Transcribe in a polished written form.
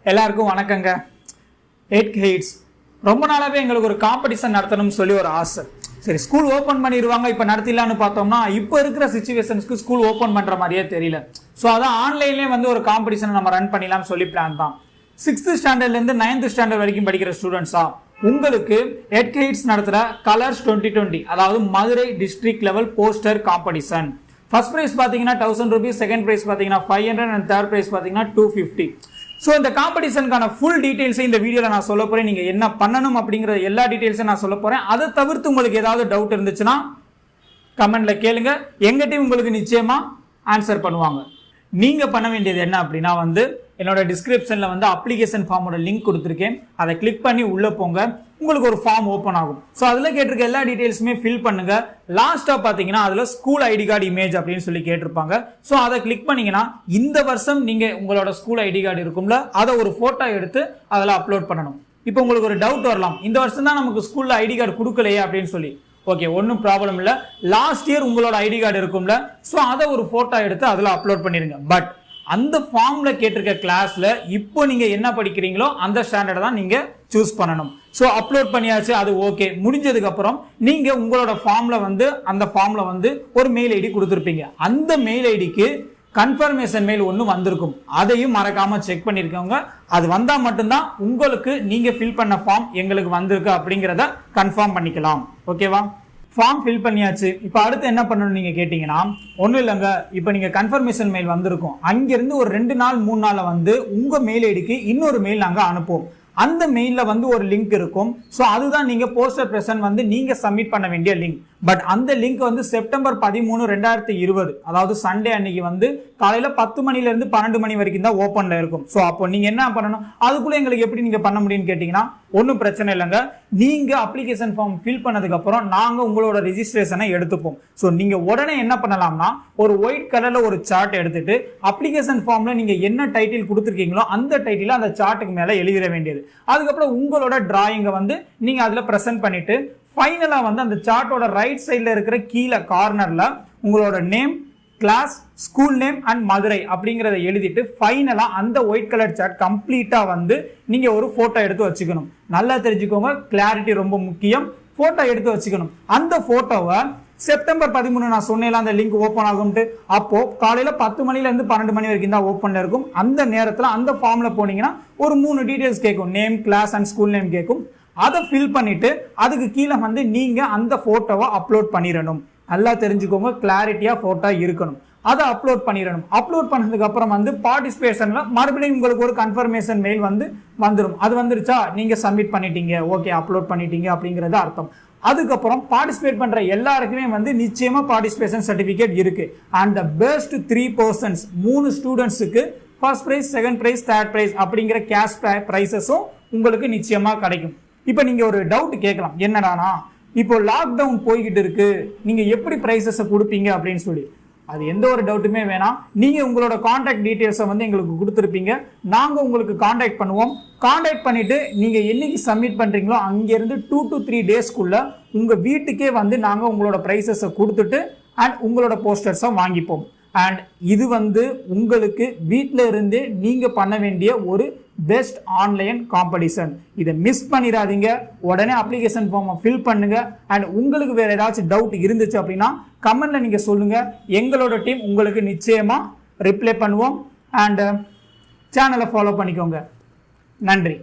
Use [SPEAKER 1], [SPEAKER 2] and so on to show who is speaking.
[SPEAKER 1] எல்லாருக்கும் வணக்கங்க. 8 கெஹிட்ஸ் ரொம்ப நாளாவே எங்களுக்கு ஒரு காம்படிஷன் நடத்தணும்னு சொல்லி ஒரு ஆசை. சரி, ஸ்கூல் ஓப்பன் பண்ணிடுவாங்க, இப்போ நடத்திடலான்னு பார்த்தோம்னா இப்போ இருக்கிற சிச்சுவேஷன்ஸ்க்கு ஸ்கூல் ஓப்பன் பண்ணுற மாதிரியே தெரியல. ஸோ அதான் ஆன்லைன்லேயே வந்து ஒரு காம்படிஷனை நம்ம ரன் பண்ணிடலாம்னு சொல்லி பிளான் தான். 6th ஸ்டாண்டர்ட்லேருந்து 9th ஸ்டாண்டர்ட் வரைக்கும் படிக்கிற ஸ்டூடெண்ட்ஸா உங்களுக்கு 8 கெஹிட்ஸ் நடத்துகிற கலர்ஸ் 2020, அதாவது Madurai district level poster competition. First prize பார்த்தீங்கன்னா 1000 rupees, செகண்ட் ப்ரைஸ் பார்த்தீங்கன்னா 500 அண்ட் தேர்ட் ப்ரைஸ் பார்த்தீங்கன்னா 250. ஸோ இந்த காம்படிஷனுக்கான ஃபுல் டீடைல்ஸை இந்த வீடியோவில் நான் சொல்ல போகிறேன். நீங்கள் என்ன பண்ணணும் அப்படிங்கிற எல்லா டீடைல்ஸும் நான் சொல்ல போகிறேன். அதை தவிர்த்து உங்களுக்கு ஏதாவது டவுட் இருந்துச்சுன்னா கமெண்ட்ல கேளுங்க. எங்க டீம் உங்களுக்கு நிச்சயமா ஆன்சர் பண்ணுவாங்க. நீங்க பண்ண வேண்டியது என்ன அப்படின்னா வந்து என்னோட டிஸ்கிரிப்ஷன்ல வந்து அப்ளிகேஷன் ஃபார்மோட லிங்க் கொடுத்துருக்கேன். அதை கிளிக் பண்ணி உள்ள போங்க, உங்களுக்கு ஒரு ஃபார்ம் ஓப்பன் ஆகும். ஸோ அதில் கேட்டிருக்க எல்லா டீடைல்ஸுமே ஃபில் பண்ணுங்க. லாஸ்ட்டாக பார்த்தீங்கன்னா அதில் ஸ்கூல் ஐடி கார்டு இமேஜ் அப்படின்னு சொல்லி கேட்டிருப்பாங்க. ஸோ அதை கிளிக் பண்ணீங்கன்னா இந்த வருஷம் நீங்கள் உங்களோட ஸ்கூல் ஐடி கார்டு இருக்கும்ல, அதை ஒரு ஃபோட்டோ எடுத்து அதில் அப்லோட் பண்ணணும். இப்போ உங்களுக்கு ஒரு டவுட் வரலாம், இந்த வருஷம் தான் நமக்கு ஸ்கூலில் ஐடி கார்டு கொடுக்கலையே அப்படின்னு சொல்லி. ஓகே, ஒன்றும் ப்ராப்ளம் இல்லை. லாஸ்ட் இயர் உங்களோட ஐடி கார்டு இருக்கும்ல, ஸோ அதை ஒரு ஃபோட்டோ எடுத்து அதில் அப்லோட் பண்ணிடுங்க. பட் அந்த ஃபார்ம்ல கேட்டிருக்க கிளாஸ்ல இப்போ நீங்க என்ன படிக்கிறீங்களோ அந்த ஸ்டாண்டர்ட் தான் நீங்க சூஸ் பண்ணணும். ஸோ அப்லோட் பண்ணியாச்சு, அது ஓகே. முடிஞ்சதுக்கு அப்புறம் நீங்க உங்களோட ஃபார்ம்ல வந்து ஒரு மெயில் ஐடி கொடுத்துருப்பீங்க. அந்த மெயில் ஐடிக்கு கன்ஃபர்மேஷன் மெயில் ஒன்று வந்திருக்கும். அதையும் மறக்காம செக் பண்ணிருக்கவங்க. அது வந்தா மட்டும்தான் உங்களுக்கு நீங்க ஃபில் பண்ண ஃபார்ம் எங்களுக்கு வந்திருக்கு அப்படிங்கிறத கன்ஃபார்ம் பண்ணிக்கலாம். ஓகேவா? ஃபார்ம் ஃபில் பண்ணியாச்சு. இப்போ அடுத்து என்ன பண்ணணும் நீங்க கேட்டீங்கன்னா ஒன்றும் இல்லைங்க. இப்போ நீங்க கன்ஃபர்மேஷன் மெயில் வந்திருக்கும். அங்கிருந்து ஒரு 2 நாள் 3 நாள் வந்து உங்க மெயில் ஐடிக்கு இன்னொரு மெயில் நாங்கள் அனுப்புவோம். அந்த மெயில்ல வந்து ஒரு லிங்க் இருக்கும். ஸோ அதுதான் நீங்க போஸ்டர் பிரசன்ட் வந்து நீங்க சப்மிட் பண்ண வேண்டிய லிங்க். பட் அந்த லிங்க் வந்து செப்டம்பர் 13, 2020, அதாவது சண்டே அன்னைக்கு வந்து காலையில 10 மணில இருந்து 12 மணி வரைக்கும் தான் ஓப்பன்ல இருக்கும். ஸோ அப்போ நீங்க என்ன பண்ணணும், அதுக்குள்ள எங்களுக்கு எப்படி நீங்க பண்ண முடியும்னு கேட்டீங்கன்னா ஒன்றும் பிரச்சனை இல்லைங்க. நீங்க அப்ளிகேஷன் ஃபார்ம் ஃபில் பண்ணதுக்கு அப்புறம் நாங்க உங்களோட ரெஜிஸ்ட்ரேஷனை எடுத்துப்போம். ஸோ நீங்க உடனே என்ன பண்ணலாம்னா ஒரு ஒயிட் கலர்ல ஒரு சார்ட் எடுத்துட்டு அப்ளிகேஷன் ஃபார்ம்ல நீங்க என்ன டைட்டில் கொடுத்துருக்கீங்களோ அந்த டைட்டில் அந்த சார்ட்டுக்கு மேல எழுதிட வேண்டியது. அதுக்கப்புறம் உங்களோட டிராயிங்கை வந்து நீங்க அதுல பிரசன்ட் பண்ணிட்டு ஃபைனலா வந்து அந்த சார்ட்டோட ரைட் சைட்ல இருக்கிற கீழே கார்னர்ல உங்களோட name, class, school name and Madurai அப்படிங்கறத எழுதிட்டு ஃபைனலா அந்த ஒயிட் கலர் சார்ட் கம்ப்ளீட்டா வந்து நீங்க ஒரு போட்டோ எடுத்து வச்சுக்கணும். நல்லா தெரிஞ்சுக்கோங்க, கிளாரிட்டி ரொம்ப முக்கியம். போட்டோ எடுத்து வச்சுக்கணும். அந்த போட்டோவை செப்டம்பர் 13 நான் சொன்னேன் அந்த லிங்க் ஓப்பன் ஆகும்ட்டு. அப்போ காலையில 10 மணில இருந்து 12 மணி வரைக்கும் தான் ஓப்பன்ல இருக்கும். அந்த நேரத்தில் அந்த ஃபார்ம்ல போனீங்கன்னா ஒரு 3 டீடைல்ஸ் கேட்கும். Name, class and school name கேட்கும். அதை ஃபில் பண்ணிட்டு அதுக்கு கீழே வந்து நீங்க அந்த போட்டோவை அப்லோட் பண்ணிடணும். நல்லா தெரிஞ்சுக்கோங்க, கிளாரிட்டியா போட்டோ இருக்கணும். அதை அப்லோட் பண்ணிடணும். அப்லோட் பண்ணதுக்கு அப்புறம் வந்து பார்ட்டிசிபேஷன்ல மறுபடியும் உங்களுக்கு ஒரு கன்ஃபர்மேஷன் மெயில் வந்து வந்துடும். அது வந்துருச்சா, நீங்க சப்மிட் பண்ணிட்டீங்க, ஓகே அப்லோட் பண்ணிட்டீங்க அப்படிங்கறது அர்த்தம். அதுக்கப்புறம் பார்ட்டிசிபேட் பண்ற எல்லாருக்குமே வந்து நிச்சயமா பார்ட்டிசிபேஷன் சர்டிபிகேட் இருக்கு. அண்ட் த பெஸ்ட் 3 persons 3 ஸ்டூடெண்ட்ஸுக்கு first prize, second prize, third prize அப்படிங்கிற கேஷ் பிரைசஸும் உங்களுக்கு நிச்சயமா கிடைக்கும். இப்போ நீங்க ஒரு டவுட் கேட்கலாம், என்னடானா இப்போ லாக்டவுன் போய்கிட்டு இருக்கு, நீங்க எப்படி பிரைசஸை கொடுப்பீங்க அப்படின்னு சொல்லி. அது எந்த ஒரு டவுட்டுமே வேணாம். நீங்க உங்களோட கான்டாக்ட் டீடைல்ஸை வந்து எங்களுக்கு கொடுத்துருப்பீங்க. நாங்க உங்களுக்கு கான்டாக்ட் பண்ணுவோம். கான்டாக்ட் பண்ணிட்டு நீங்க என்னைக்கு சப்மிட் பண்றீங்களோ அங்கிருந்து 2 to 3 daysக்குள்ள உங்க வீட்டுக்கே வந்து நாங்க உங்களோட பிரைசஸை கொடுத்துட்டு அண்ட் உங்களோட போஸ்டர்ஸை வாங்கிப்போம். அண்ட் இது வந்து உங்களுக்கு வீட்டில இருந்தே நீங்க பண்ண வேண்டிய ஒரு பெஸ்ட் ஆன்லைன் காம்படிஷன். இதை மிஸ் பண்ணிடாதீங்க. உடனே அப்ளிகேஷன் ஃபார்மை ஃபில் பண்ணுங்க. அண்ட் உங்களுக்கு வேற ஏதாச்சும் டவுட் இருந்துச்சு அப்படின்னா கமெண்ட்ல நீங்க சொல்லுங்க. எங்களோட டீம் உங்களுக்கு நிச்சயமா ரிப்ளை பண்ணுவோம். அண்ட் சேனலை ஃபாலோ பண்ணிக்கோங்க. நன்றி.